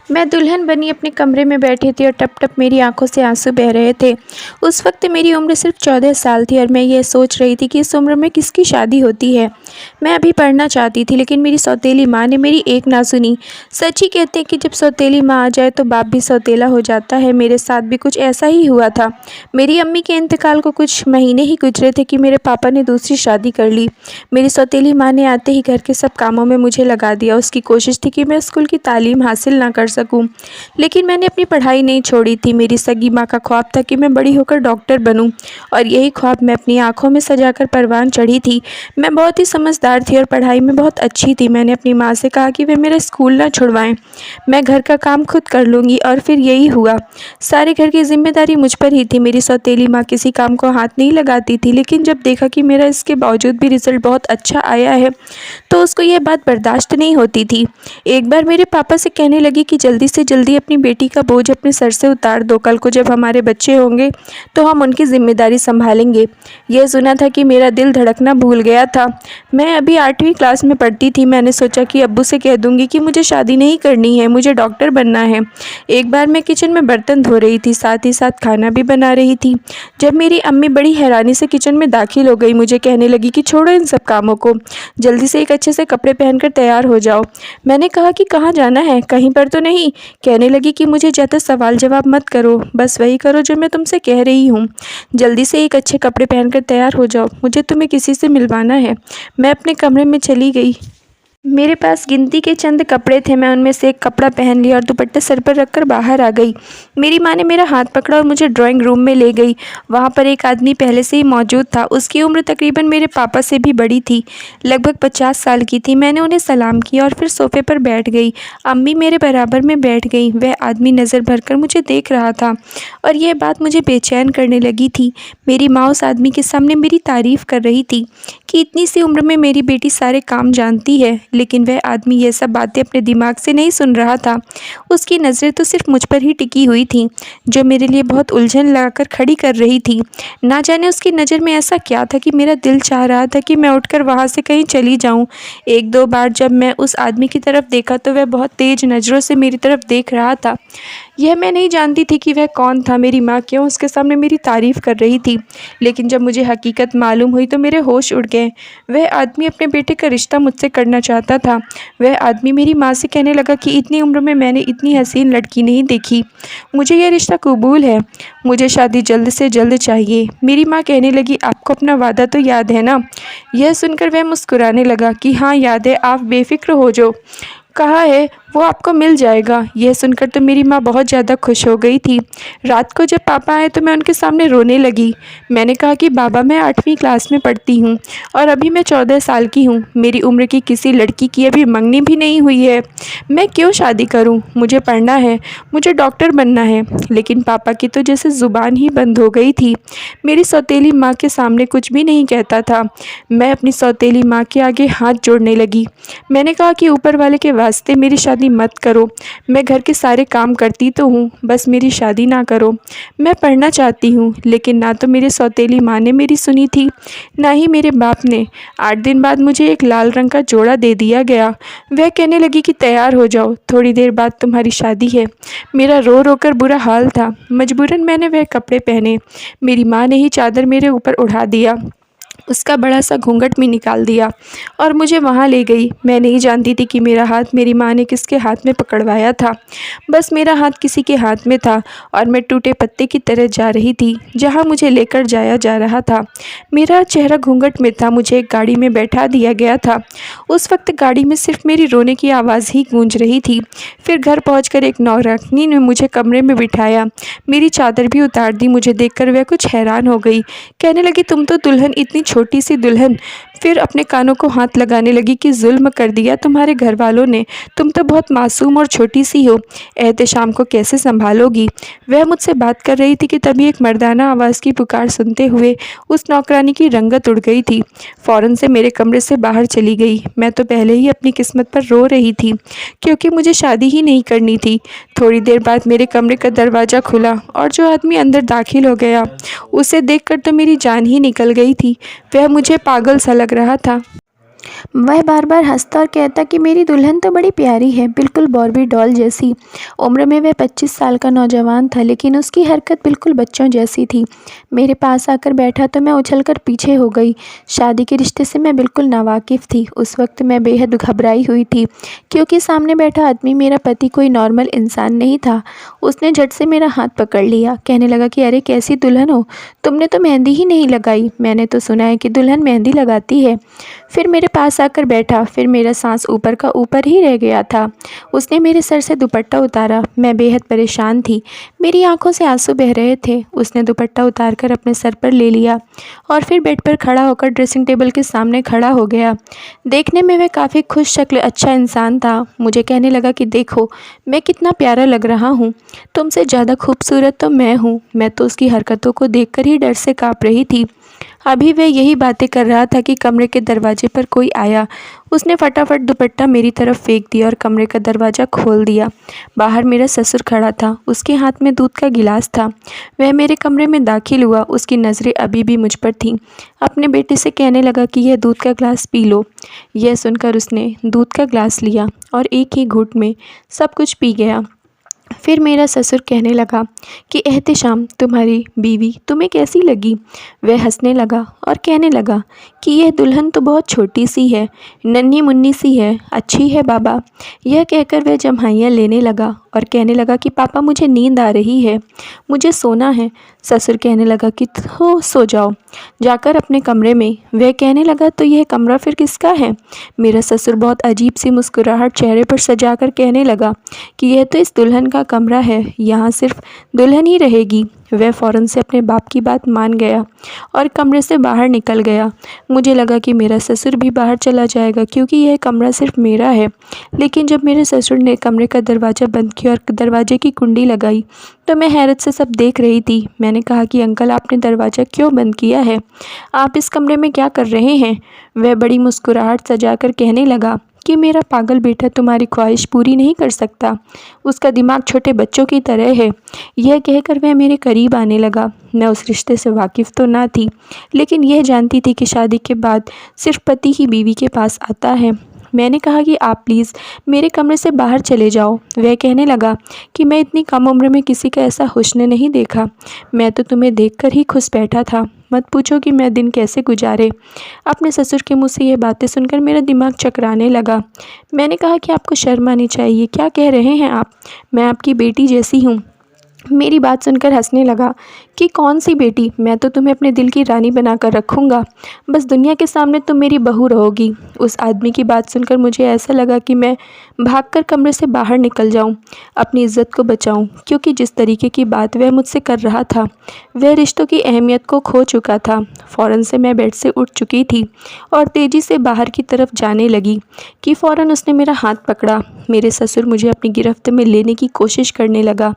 मैं दुल्हन बनी अपने कमरे में बैठी थी और टप-टप मेरी आँखों से आँसू बह रहे थे। उस वक़्त मेरी उम्र सिर्फ़ 14 साल थी और मैं ये सोच रही थी कि इस उम्र में किसकी शादी होती है। मैं अभी पढ़ना चाहती थी, लेकिन मेरी सौतेली माँ ने मेरी एक ना सुनी। सच ही कहते हैं कि जब सौतेली माँ आ जाए तो बाप भी सौतेला हो जाता है। मेरे साथ भी कुछ ऐसा ही हुआ था। मेरी अम्मी के इंतकाल को कुछ महीने ही गुज़रे थे कि मेरे पापा ने दूसरी शादी कर ली। मेरी सौतेली माँ ने आते ही घर के सब कामों में मुझे लगा दिया। उसकी कोशिश थी कि मैं स्कूल की तालीम हासिल ना कर सकूं, लेकिन मैंने अपनी पढ़ाई नहीं छोड़ी थी। मेरी सगी माँ का ख्वाब था कि मैं बड़ी होकर डॉक्टर बनूं, और यही ख्वाब मैं अपनी आंखों में सजाकर परवान चढ़ी थी। मैं बहुत ही समझदार थी और पढ़ाई में बहुत अच्छी थी। मैंने अपनी माँ से कहा कि वे मेरा स्कूल ना छुड़वाएं, मैं घर का काम खुद कर लूँगी, और फिर यही हुआ। सारे घर की जिम्मेदारी मुझ पर ही थी। मेरी सौतेली माँ किसी काम को हाथ नहीं लगाती थी, लेकिन जब देखा कि मेरा इसके बावजूद भी रिज़ल्ट बहुत अच्छा आया है, तो उसको यह बात बर्दाश्त नहीं होती थी। एक बार मेरे पापा से कहने लगी कि जल्दी से जल्दी अपनी बेटी का बोझ अपने सर से उतार दो। कल को जब हमारे बच्चे होंगे तो हम उनकी जिम्मेदारी संभालेंगे। यह सुना था कि मेरा दिल धड़कना भूल गया था। मैं अभी 8वीं क्लास में पढ़ती थी। मैंने सोचा कि अब्बू से कह दूंगी कि मुझे शादी नहीं करनी है, मुझे डॉक्टर बनना है। एक बार मैं किचन में बर्तन धो रही थी, साथ ही साथ खाना भी बना रही थी, जब मेरी अम्मी बड़ी हैरानी से किचन में दाखिल हो गई। मुझे कहने लगी कि छोड़ो इन सब कामों को, जल्दी से एक अच्छे से कपड़े पहनकर तैयार हो जाओ। मैंने कहा कि कहाँ जाना है, कहीं पर तो नहीं। कहने लगी कि मुझे ज़्यादा सवाल जवाब मत करो, बस वही करो जो मैं तुमसे कह रही हूँ। जल्दी से एक अच्छे कपड़े पहनकर तैयार हो जाओ, मुझे तुम्हें किसी से मिलवाना है। मैं अपने कमरे में चली गई। मेरे पास गिनती के चंद कपड़े थे। मैं उनमें से एक कपड़ा पहन लिया और दुपट्टा सर पर रखकर बाहर आ गई। मेरी माँ ने मेरा हाथ पकड़ा और मुझे ड्राइंग रूम में ले गई। वहाँ पर एक आदमी पहले से ही मौजूद था। उसकी उम्र तकरीबन मेरे पापा से भी बड़ी थी, लगभग 50 साल की थी। मैंने उन्हें सलाम किया और फिर सोफे पर बैठ गई। अम्मी मेरे बराबर में बैठ गई। वह आदमी नज़र भरकर मुझे देख रहा था और यह बात मुझे बेचैन करने लगी थी। मेरी माँ उस आदमी के सामने मेरी तारीफ़ कर रही थी कि इतनी सी उम्र में मेरी बेटी सारे काम जानती है, लेकिन वह आदमी ये सब बातें अपने दिमाग से नहीं सुन रहा था। उसकी नज़रें तो सिर्फ मुझ पर ही टिकी हुई थीं, जो मेरे लिए बहुत उलझन लगाकर खड़ी कर रही थी। ना जाने उसकी नज़र में ऐसा क्या था कि मेरा दिल चाह रहा था कि मैं उठकर वहाँ से कहीं चली जाऊँ। एक दो बार जब मैं उस आदमी की तरफ देखा तो वह बहुत तेज़ नज़रों से मेरी तरफ देख रहा था। यह मैं नहीं जानती थी कि वह कौन था, मेरी माँ क्यों उसके सामने मेरी तारीफ़ कर रही थी। लेकिन जब मुझे हकीकत मालूम हुई तो मेरे होश उड़ गए। वह आदमी अपने बेटे का रिश्ता मुझसे करना चाहता था। वह आदमी मेरी माँ से कहने लगा कि इतनी उम्र में मैंने इतनी हसीन लड़की नहीं देखी, मुझे यह रिश्ता कबूल है, मुझे शादी जल्द से जल्द चाहिए। मेरी माँ कहने लगी, आपको अपना वादा तो याद है ना? यह सुनकर वह मुस्कुराने लगा कि हाँ याद है, आप बेफिक्र हो जाओ, कहा है वो आपको मिल जाएगा। यह सुनकर तो मेरी माँ बहुत ज़्यादा खुश हो गई थी। रात को जब पापा आए तो मैं उनके सामने रोने लगी। मैंने कहा कि बाबा, मैं 8वीं क्लास में पढ़ती हूँ और अभी मैं 14 साल की हूँ। मेरी उम्र की किसी लड़की की अभी मंगनी भी नहीं हुई है। मैं क्यों शादी करूँ? मुझे पढ़ना है, मुझे डॉक्टर बनना है। लेकिन पापा की तो जैसे ज़ुबान ही बंद हो गई थी। मेरी सौतेली माँ के सामने कुछ भी नहीं कहता था। मैं अपनी सौतेली माँ के आगे हाथ जोड़ने लगी। मैंने कहा कि ऊपर वाले के वास्ते मेरी शादी मत करो। मैं घर के सारे काम करती तो हूँ, बस मेरी शादी ना करो। मैं पढ़ना चाहती हूँ, लेकिन ना तो मेरी सौतेली माँ ने मेरी सुनी थी, ना ही मेरे बाप ने। 8 दिन बाद मुझे एक लाल रंग का जोड़ा दे दिया गया। वह कहने लगी कि तैयार हो जाओ, थोड़ी देर बाद तुम्हारी शादी है। मेरा रो रो कर बुरा हाल था। मजबूरन मैंने वह कपड़े पहने। मेरी माँ ने ही चादर मेरे ऊपर उड़ा दिया, उसका बड़ा सा घूंघट भी निकाल दिया और मुझे वहाँ ले गई। मैं नहीं जानती थी कि मेरा हाथ मेरी माँ ने किसके हाथ में पकड़वाया था। बस मेरा हाथ किसी के हाथ में था और मैं टूटे पत्ते की तरह जा रही थी जहाँ मुझे लेकर जाया जा रहा था। मेरा चेहरा घूंघट में था। मुझे एक गाड़ी में बैठा दिया गया था। उस वक्त गाड़ी में सिर्फ मेरी रोने की आवाज़ ही गूंज रही थी। फिर घर पहुँच एक नौरखनी ने मुझे कमरे में बिठाया, मेरी चादर भी उतार दी। मुझे देखकर वह कुछ हैरान हो गई। कहने लगी, तुम तो दुल्हन, इतनी छोटी सी दुल्हन। फिर अपने कानों को हाथ लगाने लगी कि जुल्म कर दिया तुम्हारे घर वालों ने, तुम तो बहुत मासूम और छोटी सी हो, एहतेशाम को कैसे संभालोगी। वह मुझसे बात कर रही थी कि तभी एक मर्दाना आवाज़ की पुकार सुनते हुए उस नौकरानी की रंगत उड़ गई थी। फ़ौरन से मेरे कमरे से बाहर चली गई। मैं तो पहले ही अपनी किस्मत पर रो रही थी, क्योंकि मुझे शादी ही नहीं करनी थी। थोड़ी देर बाद मेरे कमरे का दरवाज़ा खुला और जो आदमी अंदर दाखिल हो गया, उसे देखकर तो मेरी जान ही निकल गई थी। वह मुझे पागल सा लग रहा था। वह बार बार हंसता और कहता कि मेरी दुल्हन तो बड़ी प्यारी है, बिल्कुल बार्बी डॉल जैसी। उम्र में वह 25 साल का नौजवान था, लेकिन उसकी हरकत बिल्कुल बच्चों जैसी थी। मेरे पास आकर बैठा तो मैं उछलकर पीछे हो गई। शादी के रिश्ते से मैं बिल्कुल नावाकिफ़ थी। उस वक्त मैं बेहद घबराई हुई थी, क्योंकि सामने बैठा आदमी मेरा पति कोई नॉर्मल इंसान नहीं था। उसने झट से मेरा हाथ पकड़ लिया, कहने लगा कि अरे कैसी दुल्हन हो, तुमने तो मेहंदी ही नहीं लगाई। मैंने तो सुना है कि दुल्हन मेहंदी लगाती है। फिर मेरे पास आकर बैठा, फिर मेरा सांस ऊपर का ऊपर ही रह गया था। उसने मेरे सर से दुपट्टा उतारा। मैं बेहद परेशान थी, मेरी आंखों से आंसू बह रहे थे। उसने दुपट्टा उतारकर अपने सर पर ले लिया और फिर बेड पर खड़ा होकर ड्रेसिंग टेबल के सामने खड़ा हो गया। देखने में वह काफ़ी खुश शक्ल अच्छा इंसान था। मुझे कहने लगा कि देखो मैं कितना प्यारा लग रहा हूँ, तुमसे ज़्यादा खूबसूरत तो मैं हूँ। मैं तो उसकी हरकतों को देखकर ही डर से काँप रही थी। अभी वह यही बातें कर रहा था कि कमरे के दरवाजे पर कोई आया। उसने फटाफट दुपट्टा मेरी तरफ फेंक दिया और कमरे का दरवाज़ा खोल दिया। बाहर मेरा ससुर खड़ा था, उसके हाथ में दूध का गिलास था। वह मेरे कमरे में दाखिल हुआ, उसकी नज़रें अभी भी मुझ पर थीं। अपने बेटे से कहने लगा कि यह दूध का ग्लास पी लो। यह सुनकर उसने दूध का ग्लास लिया और एक ही घूंट में सब कुछ पी गया। फिर मेरा ससुर कहने लगा कि एहतेशाम, तुम्हारी बीवी तुम्हें कैसी लगी? वह हंसने लगा और कहने लगा कि यह दुल्हन तो बहुत छोटी सी है, नन्ही मुन्नी सी है, अच्छी है बाबा। यह कहकर वह जम्हाइयाँ लेने लगा और कहने लगा कि पापा मुझे नींद आ रही है, मुझे सोना है। ससुर कहने लगा कि हो सो जाओ जाकर अपने कमरे में। वह कहने लगा तो यह कमरा फिर किसका है? मेरा ससुर बहुत अजीब सी मुस्कुराहट चेहरे पर सजाकर कहने लगा कि यह तो इस दुल्हन का कमरा है, यहाँ सिर्फ दुल्हन ही रहेगी। वह फ़ौरन से अपने बाप की बात मान गया और कमरे से बाहर निकल गया। मुझे लगा कि मेरा ससुर भी बाहर चला जाएगा, क्योंकि यह कमरा सिर्फ मेरा है। लेकिन जब मेरे ससुर ने कमरे का दरवाज़ा बंद किया और दरवाजे की कुंडी लगाई तो मैं हैरत से सब देख रही थी। मैंने कहा कि अंकल, आपने दरवाज़ा क्यों बंद किया है? आप इस कमरे में क्या कर रहे हैं? वह बड़ी मुस्कुराहट सजाकर कहने लगा कि मेरा पागल बेटा तुम्हारी ख्वाहिश पूरी नहीं कर सकता, उसका दिमाग छोटे बच्चों की तरह है। यह कहकर वह मेरे करीब आने लगा। मैं उस रिश्ते से वाकिफ़ तो ना थी, लेकिन यह जानती थी कि शादी के बाद सिर्फ पति ही बीवी के पास आता है। मैंने कहा कि आप प्लीज़ मेरे कमरे से बाहर चले जाओ। वह कहने लगा कि मैं इतनी कम उम्र में किसी का ऐसा हुस्न नहीं देखा। मैं तो तुम्हें देखकर ही खुश बैठा था, मत पूछो कि मैं दिन कैसे गुजारे। अपने ससुर के मुँह से ये बातें सुनकर मेरा दिमाग चकराने लगा। मैंने कहा कि आपको शर्म आनी चाहिए, क्या कह रहे हैं आप? मैं आपकी बेटी जैसी हूँ। मेरी बात सुनकर हंसने लगा कि कौन सी बेटी, मैं तो तुम्हें अपने दिल की रानी बनाकर रखूँगा, बस दुनिया के सामने तुम मेरी बहू रहोगी। उस आदमी की बात सुनकर मुझे ऐसा लगा कि मैं भागकर कमरे से बाहर निकल जाऊं, अपनी इज्जत को बचाऊं, क्योंकि जिस तरीके की बात वह मुझसे कर रहा था वह रिश्तों की अहमियत को खो चुका था। फ़ौरन से मैं बेड से उठ चुकी थी और तेज़ी से बाहर की तरफ जाने लगी कि फ़ौरन उसने मेरा हाथ पकड़ा। मेरे ससुर मुझे अपनी गिरफ्त में लेने की कोशिश करने लगा।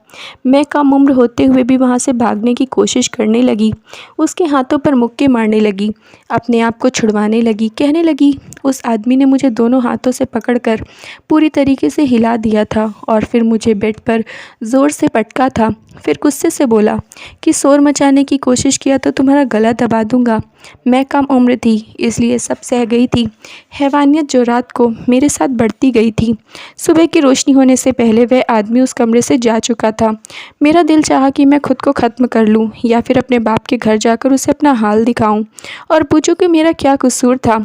मैं कम उम्र होते हुए भी वहाँ से भागने की कोशिश करने लगी, उसके हाथों पर मुक्के मारने लगी, अपने आप को छुड़वाने लगी। कहने लगी, उस आदमी ने मुझे दोनों हाथों से पकड़कर पूरी तरीके से हिला दिया था और फिर मुझे बेड पर ज़ोर से पटका था। फिर गुस्से से बोला कि शोर मचाने की कोशिश किया तो तुम्हारा गला दबा दूंगा। मैं कम उम्र थी, इसलिए सब सह गई थी। हैवानियत जो रात को मेरे साथ बढ़ती गई थी। सुबह की रोशनी होने से पहले वह आदमी उस कमरे से जा चुका था। मेरा दिल चाहा कि मैं खुद को ख़त्म कर लूं या फिर अपने बाप के घर जाकर उसे अपना हाल दिखाऊं और पूछूं कि मेरा क्या कसूर था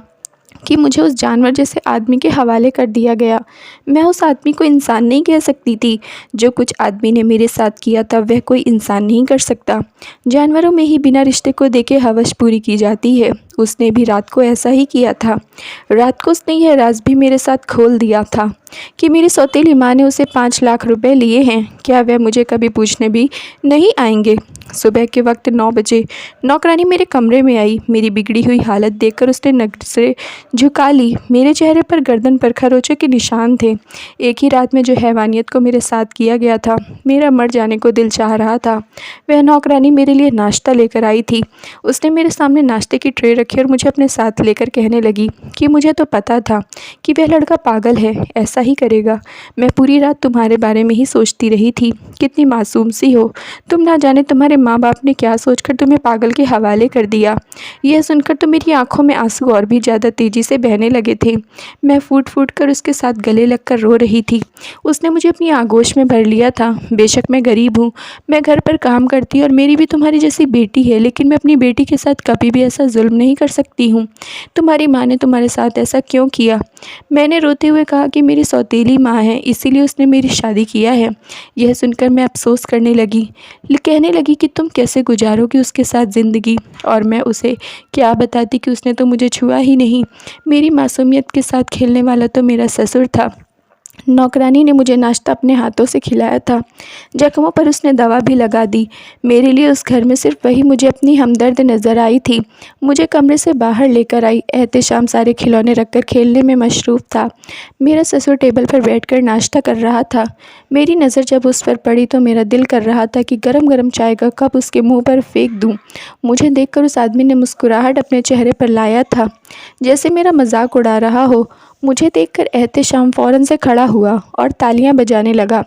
कि मुझे उस जानवर जैसे आदमी के हवाले कर दिया गया। मैं उस आदमी को इंसान नहीं कह सकती थी। जो कुछ आदमी ने मेरे साथ किया था वह कोई इंसान नहीं कर सकता। जानवरों में ही बिना रिश्ते को देखे हवस पूरी की जाती है। उसने भी रात को ऐसा ही किया था। रात को उसने यह राज भी मेरे साथ खोल दिया था कि मेरी सौतेली माँ ने उसे 5 लाख रुपए लिए हैं। क्या वह मुझे कभी पूछने भी नहीं आएंगे? सुबह के वक्त 9 बजे नौकरानी मेरे कमरे में आई। मेरी बिगड़ी हुई हालत देखकर उसने नज़रें झुका ली। मेरे चेहरे पर गर्दन पर खरोंचों के निशान थे। एक ही रात में जो हैवानियत को मेरे साथ किया गया था, मेरा मर जाने को दिल चाह रहा था। वह नौकरानी मेरे लिए नाश्ता लेकर आई थी। उसने मेरे सामने नाश्ते की ट्रे रखी और मुझे अपने साथ लेकर कहने लगी कि मुझे तो पता था कि वह लड़का पागल है, ऐसा ही करेगा। मैं पूरी रात तुम्हारे बारे में ही सोचती रही थी। कितनी मासूम सी हो तुम, ना जाने तुम्हारे माँ बाप ने क्या सोचकर तुम्हें पागल के हवाले कर दिया। यह सुनकर तो मेरी आंखों में आंसू और भी ज़्यादा तेज़ी से बहने लगे थे। मैं फूट फूट कर उसके साथ गले लगकर रो रही थी। उसने मुझे अपनी आगोश में भर लिया था। बेशक मैं गरीब हूँ, मैं घर पर काम करती और मेरी भी तुम्हारी जैसी बेटी है, लेकिन मैं अपनी बेटी के साथ कभी भी ऐसा जुल्म नहीं कर सकती हूँ। तुम्हारी माँ ने तुम्हारे साथ ऐसा क्यों किया? मैंने रोते हुए कहा कि मेरी सौतेली माँ है, इसीलिए उसने मेरी शादी किया है। यह सुनकर मैं अफसोस करने लगी, कहने लगी कि तुम कैसे गुजारोगी उसके साथ ज़िंदगी। और मैं उसे क्या बताती कि उसने तो मुझे छुआ ही नहीं। मेरी मासूमियत के साथ खेलने वाला तो मेरा ससुर था। नौकरानी ने मुझे नाश्ता अपने हाथों से खिलाया था। जख्मों पर उसने दवा भी लगा दी। मेरे लिए उस घर में सिर्फ वही मुझे अपनी हमदर्द नज़र आई थी। मुझे कमरे से बाहर लेकर आई। एहतेशाम सारे खिलौने रखकर खेलने में मशरूफ़ था। मेरा ससुर टेबल पर बैठकर नाश्ता कर रहा था। मेरी नज़र जब उस पर पड़ी तो मेरा दिल कर रहा था कि गरम गरम चाय का कप उसके मुंह पर फेंक दूं। मुझे देखकर उस आदमी ने मुस्कुराहट अपने चेहरे पर लाया था, जैसे मेरा मजाक उड़ा रहा हो। मुझे देखकर एहतेशाम फ़ौरन से खड़ा हुआ और तालियां बजाने लगा।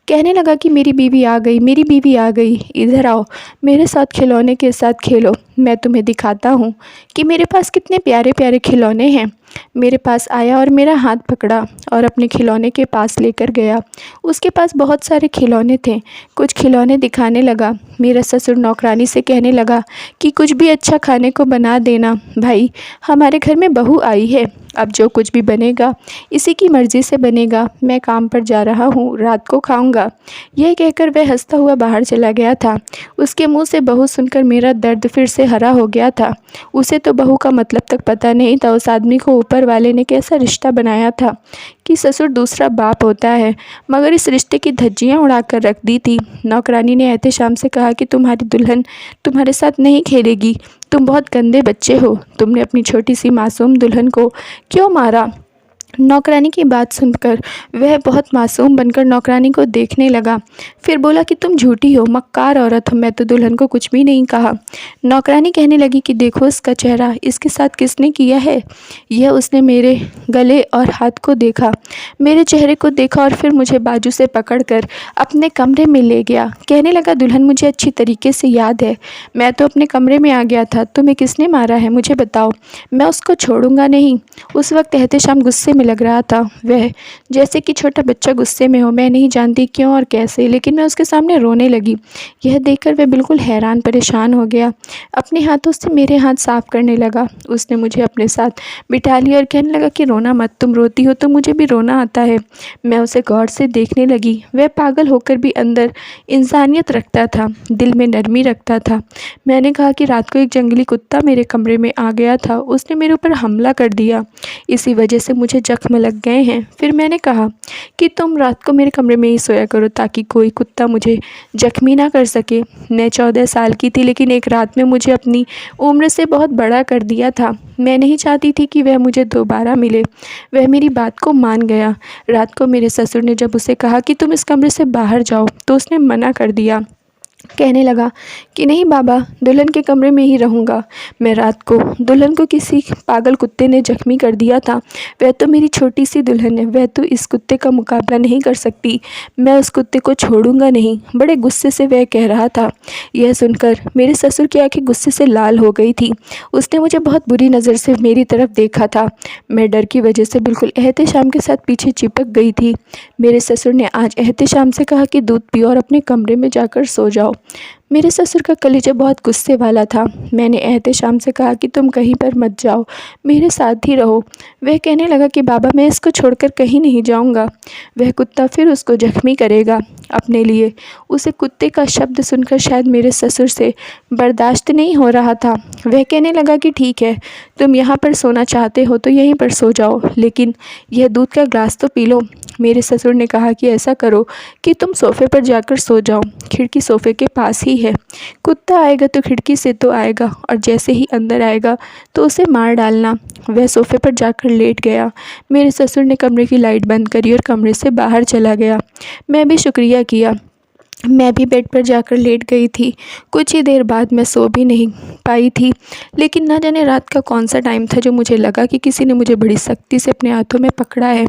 कहने लगा कि मेरी बीवी आ गई, मेरी बीवी आ गई, इधर आओ, मेरे साथ खिलौने के साथ खेलो। मैं तुम्हें दिखाता हूँ कि मेरे पास कितने प्यारे प्यारे खिलौने हैं। मेरे पास आया और मेरा हाथ पकड़ा और अपने खिलौने के पास लेकर गया। उसके पास बहुत सारे खिलौने थे। कुछ खिलौने दिखाने लगा। मेरा ससुर नौकरानी से कहने लगा कि कुछ भी अच्छा खाने को बना देना भाई, हमारे घर में बहू आई है, अब जो कुछ भी बनेगा इसी की मर्ज़ी से बनेगा। मैं काम पर जा रहा हूँ, रात को खाऊंगा। यह कहकर वह हंसता हुआ बाहर चला गया था। उसके मुंह से बहू सुनकर मेरा दर्द फिर से हरा हो गया था। उसे तो बहू का मतलब तक पता नहीं था। उस आदमी को ऊपर वाले ने कैसा रिश्ता बनाया था कि ससुर दूसरा बाप होता है, मगर इस रिश्ते की धज्जियाँ उड़ाकर रख दी थी। नौकरानी ने एहतेशाम से कहा कि तुम्हारी दुल्हन तुम्हारे साथ नहीं खेलेगी, तुम बहुत गंदे बच्चे हो, तुमने अपनी छोटी सी मासूम दुल्हन को क्यों मारा? नौकरानी की बात सुनकर वह बहुत मासूम बनकर नौकरानी को देखने लगा। फिर बोला कि तुम झूठी हो, मक्कार औरत हो, मैं तो दुल्हन को कुछ भी नहीं कहा। नौकरानी कहने लगी कि देखो इसका चेहरा, इसके साथ किसने किया है? यह उसने मेरे गले और हाथ को देखा, मेरे चेहरे को देखा और फिर मुझे बाजू से पकड़कर अपने कमरे में ले गया। कहने लगा दुल्हन मुझे अच्छी तरीके से याद है, मैं तो अपने कमरे में आ गया था। तुम्हें किसने मारा है मुझे बताओ, मैं उसको छोड़ूंगा नहीं। उस वक्त एहतेशाम गुस्से में लग रहा था, वह जैसे कि छोटा बच्चा गुस्से में हो। मैं नहीं जानती क्यों और कैसे, लेकिन मैं उसके सामने रोने लगी। यह देखकर वह बिल्कुल हैरान परेशान हो गया। अपने हाथों से मेरे हाथ साफ करने लगा। उसने मुझे अपने साथ बिठा लिया और कहने लगा कि रोना मत, तुम रोती हो तो मुझे भी रोना आता है। मैं उसे गौर से देखने लगी। वह पागल होकर भी अंदर इंसानियत रखता था, दिल में नरमी रखता था। मैंने कहा कि रात को एक जंगली कुत्ता मेरे कमरे में आ गया था, उसने मेरे ऊपर हमला कर दिया, इसी वजह से मुझे जख्म लग गए हैं। फिर मैंने कहा कि तुम रात को मेरे कमरे में ही सोया करो ताकि कोई कुत्ता मुझे जख्मी ना कर सके। मैं 14 साल की थी, लेकिन एक रात में मुझे अपनी उम्र से बहुत बड़ा कर दिया था। मैं नहीं चाहती थी कि वह मुझे दोबारा मिले। वह मेरी बात को मान गया। रात को मेरे ससुर ने जब उसे कहा कि तुम इस कमरे से बाहर जाओ तो उसने मना कर दिया। कहने लगा कि नहीं बाबा, दुल्हन के कमरे में ही रहूँगा। मैं रात को दुल्हन को किसी पागल कुत्ते ने जख्मी कर दिया था। वह तो मेरी छोटी सी दुल्हन है, वह तो इस कुत्ते का मुकाबला नहीं कर सकती। मैं उस कुत्ते को छोड़ूंगा नहीं, बड़े गुस्से से वह कह रहा था। यह सुनकर मेरे ससुर की आंखें गुस्से से लाल हो गई थी। उसने मुझे बहुत बुरी नज़र से मेरी तरफ देखा था। मैं डर की वजह से बिल्कुल एहतेशाम के साथ पीछे चिपक गई थी। मेरे ससुर ने आज एहतेशाम से कहा कि दूध पियो और अपने कमरे में जाकर सो जाओ। मेरे ससुर का कलेजा बहुत गुस्से वाला था। मैंने एहतेशाम से कहा कि तुम कहीं पर मत जाओ, मेरे साथ ही रहो। वह कहने लगा कि बाबा मैं इसको छोड़कर कहीं नहीं जाऊंगा, वह कुत्ता फिर उसको जख्मी करेगा अपने लिए। उसे कुत्ते का शब्द सुनकर शायद मेरे ससुर से बर्दाश्त नहीं हो रहा था। वह कहने लगा कि ठीक है, तुम यहाँ पर सोना चाहते हो तो यहीं पर सो जाओ, लेकिन यह दूध का ग्लास तो पी लो। मेरे ससुर ने कहा कि ऐसा करो कि तुम सोफ़े पर जाकर सो जाओ, खिड़की सोफ़े के पास ही है। कुत्ता आएगा तो खिड़की से तो आएगा, और जैसे ही अंदर आएगा तो उसे मार डालना। वह सोफ़े पर जाकर लेट गया। मेरे ससुर ने कमरे की लाइट बंद करी और कमरे से बाहर चला गया। मैं भी शुक्रिया किया। मैं भी बेड पर जाकर लेट गई थी। कुछ ही देर बाद मैं सो भी नहीं पाई थी, लेकिन ना जाने रात का कौन सा टाइम था जो मुझे लगा कि किसी ने मुझे बड़ी सख्ती से अपने हाथों में पकड़ा है।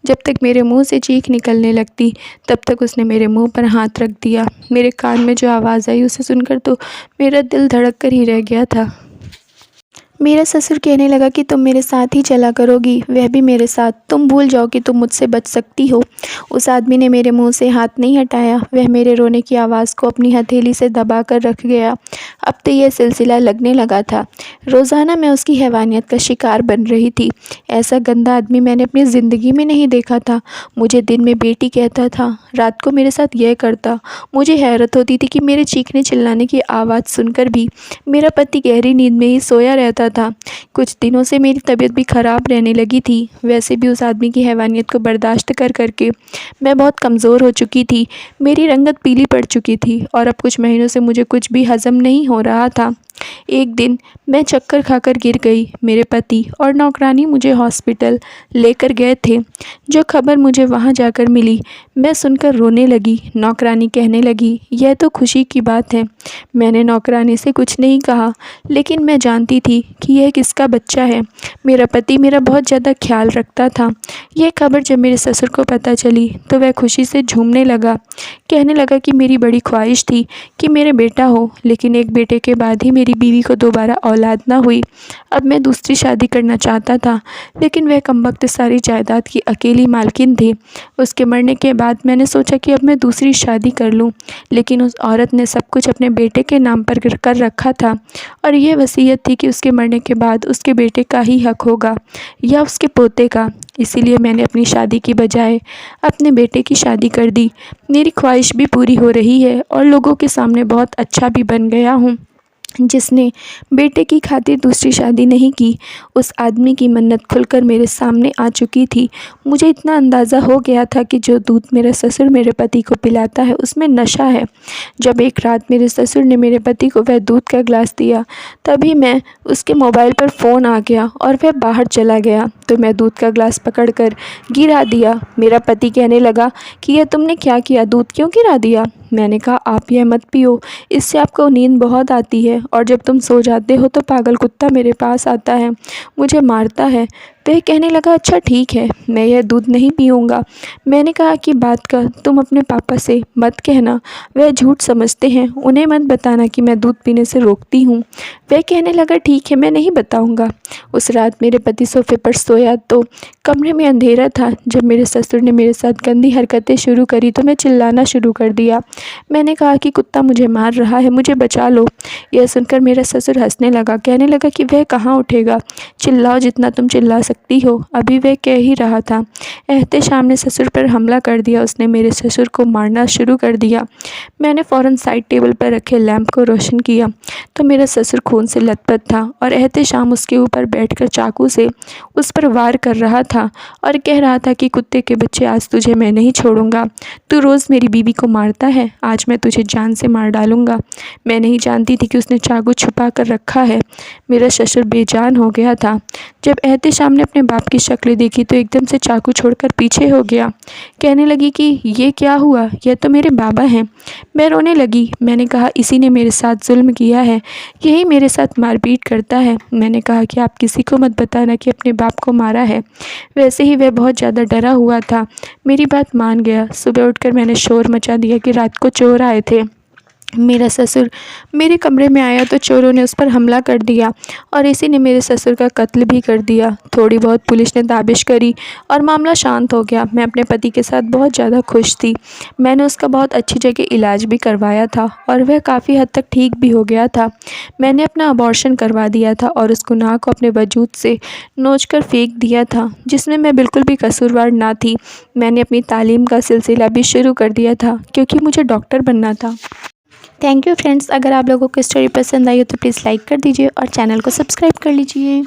जब तक मेरे मुंह से चीख निकलने लगती, तब तक उसने मेरे मुंह पर हाथ रख दिया। मेरे कान में जो आवाज़ आई उसे सुनकर तो मेरा दिल धड़क कर ही रह गया था। मेरा ससुर कहने लगा कि तुम मेरे साथ ही चला करोगी, वह भी मेरे साथ। तुम भूल जाओ कि तुम मुझसे बच सकती हो। उस आदमी ने मेरे मुंह से हाथ नहीं हटाया, वह मेरे रोने की आवाज़ को अपनी हथेली से दबा कर रख गया। अब तो यह सिलसिला लगने लगा था। रोज़ाना मैं उसकी हैवानियत का शिकार बन रही थी। ऐसा गंदा आदमी मैंने अपनी ज़िंदगी में नहीं देखा था। मुझे दिन में बेटी कहता था, रात को मेरे साथ यह करता। मुझे हैरत होती थी कि मेरे चीखने चिल्लाने की आवाज़ सुनकर भी मेरा पति गहरी नींद में ही सोया रहता था। कुछ दिनों से मेरी तबीयत भी ख़राब रहने लगी थी। वैसे भी उस आदमी की हैवानियत को बर्दाश्त कर करके मैं बहुत कमज़ोर हो चुकी थी। मेरी रंगत पीली पड़ चुकी थी और अब कुछ महीनों से मुझे कुछ भी हज़म नहीं हो रहा था। एक दिन मैं चक्कर खाकर गिर गई। मेरे पति और नौकरानी मुझे हॉस्पिटल लेकर गए थे। जो खबर मुझे वहां जाकर मिली, मैं सुनकर रोने लगी। नौकरानी कहने लगी, यह तो खुशी की बात है। मैंने नौकरानी से कुछ नहीं कहा, लेकिन मैं जानती थी कि यह किसका बच्चा है। मेरा पति मेरा बहुत ज़्यादा ख्याल रखता था। यह खबर जब मेरे ससुर को पता चली तो वह खुशी से झूमने लगा। कहने लगा कि मेरी बड़ी ख्वाहिश थी कि मेरे बेटा हो, लेकिन एक बेटे के बाद ही मेरी बीवी को दोबारा औलाद ना हुई। अब मैं दूसरी शादी करना चाहता था, लेकिन वह कमबख्त सारी जायदाद की अकेली मालकिन थी। उसके मरने के बाद मैंने सोचा कि अब मैं दूसरी शादी कर लूं, लेकिन उस औरत ने सब कुछ अपने बेटे के नाम पर कर रखा था और यह वसीयत थी कि उसके मरने के बाद उसके बेटे का ही हक होगा या उसके पोते का। इसीलिए मैंने अपनी शादी की बजाय अपने बेटे की शादी कर दी। मेरी ख्वाहिश भी पूरी हो रही है और लोगों के सामने बहुत अच्छा भी बन गया हूँ। जिसने बेटे की खातिर दूसरी शादी नहीं की, उस आदमी की मन्नत खुलकर मेरे सामने आ चुकी थी। मुझे इतना अंदाज़ा हो गया था कि जो दूध मेरा ससुर मेरे पति को पिलाता है उसमें नशा है। जब एक रात मेरे ससुर ने मेरे पति को वह दूध का गिलास दिया, तभी मैं उसके मोबाइल पर फ़ोन आ गया और वह बाहर चला गया, तो मैं दूध का गिलास पकड़कर गिरा दिया। मेरा पति कहने लगा कि यह तुमने क्या किया, दूध क्यों गिरा दिया? मैंने कहा, आप यह मत पियो, इससे आपको नींद बहुत आती है और जब तुम सो जाते हो तो पागल कुत्ता मेरे पास आता है, मुझे मारता है। वह कहने लगा, अच्छा ठीक है, मैं यह दूध नहीं पीऊँगा। मैंने कहा कि बात का तुम अपने पापा से मत कहना, वह झूठ समझते हैं, उन्हें मत बताना कि मैं दूध पीने से रोकती हूँ। वह कहने लगा, ठीक है, मैं नहीं बताऊँगा। उस रात मेरे पति सोफे पर सोया तो कमरे में अंधेरा था। जब मेरे ससुर ने मेरे साथ गंदी हरकतें शुरू करी तो मैं चिल्लाना शुरू कर दिया। मैंने कहा कि कुत्ता मुझे मार रहा है, मुझे बचा लो। यह सुनकर मेरा ससुर हंसने लगा, कहने लगा कि वह कहाँ उठेगा, चिल्लाओ जितना तुम चिल्ला सकती हो। अभी वह कह ही रहा था, एहतेशाम ने ससुर पर हमला कर दिया। उसने मेरे ससुर को मारना शुरू कर दिया। मैंने फ़ौरन साइड टेबल पर रखे लैंप को रोशन किया तो मेरा ससुर खून से लथपथ था और एहतेशाम उसके ऊपर बैठकर चाकू से उस पर वार कर रहा था और कह रहा था कि कुत्ते के बच्चे, आज तुझे मैं नहीं छोड़ूंगा। तू रोज़ मेरी बीवी को मारता है, आज मैं तुझे जान से मार डालूंगा। मैं नहीं जानती थी कि उसने चाकू छुपा कर रखा है। मेरा ससुर बेजान हो गया था। जब एहतेशाम ने अपने बाप की शक्ल देखी तो एकदम से चाकू छोड़कर पीछे हो गया। कहने लगी कि ये क्या हुआ, यह तो मेरे बाबा हैं। मैं रोने लगी। मैंने कहा, इसी ने मेरे साथ जुल्म किया है, यही मेरे साथ मारपीट करता है। मैंने कहा कि आप किसी को मत बताना कि अपने बाप को मारा है। वैसे ही वह बहुत ज़्यादा डरा हुआ था। मेरी बात मान गया। सुबह उठकर मैंने शोर मचा दिया कि रात को चोर आए थे। मेरा ससुर मेरे कमरे में आया तो चोरों ने उस पर हमला कर दिया और इसी ने मेरे ससुर का कत्ल भी कर दिया। थोड़ी बहुत पुलिस ने दाबिश करी और मामला शांत हो गया। मैं अपने पति के साथ बहुत ज़्यादा खुश थी। मैंने उसका बहुत अच्छी जगह इलाज भी करवाया था और वह काफ़ी हद तक ठीक भी हो गया था। मैंने अपना अबॉर्शन करवा दिया था और उस गुनाह को अपने वजूद से नोच कर फेंक दिया था, जिसमें मैं बिल्कुल भी कसूरवार ना थी। मैंने अपनी तालीम का सिलसिला भी शुरू कर दिया था क्योंकि मुझे डॉक्टर बनना था। Thank you friends. अगर आप लोगों को स्टोरी पसंद आई हो तो प्लीज़ लाइक कर दीजिए और चैनल को सब्सक्राइब कर लीजिए।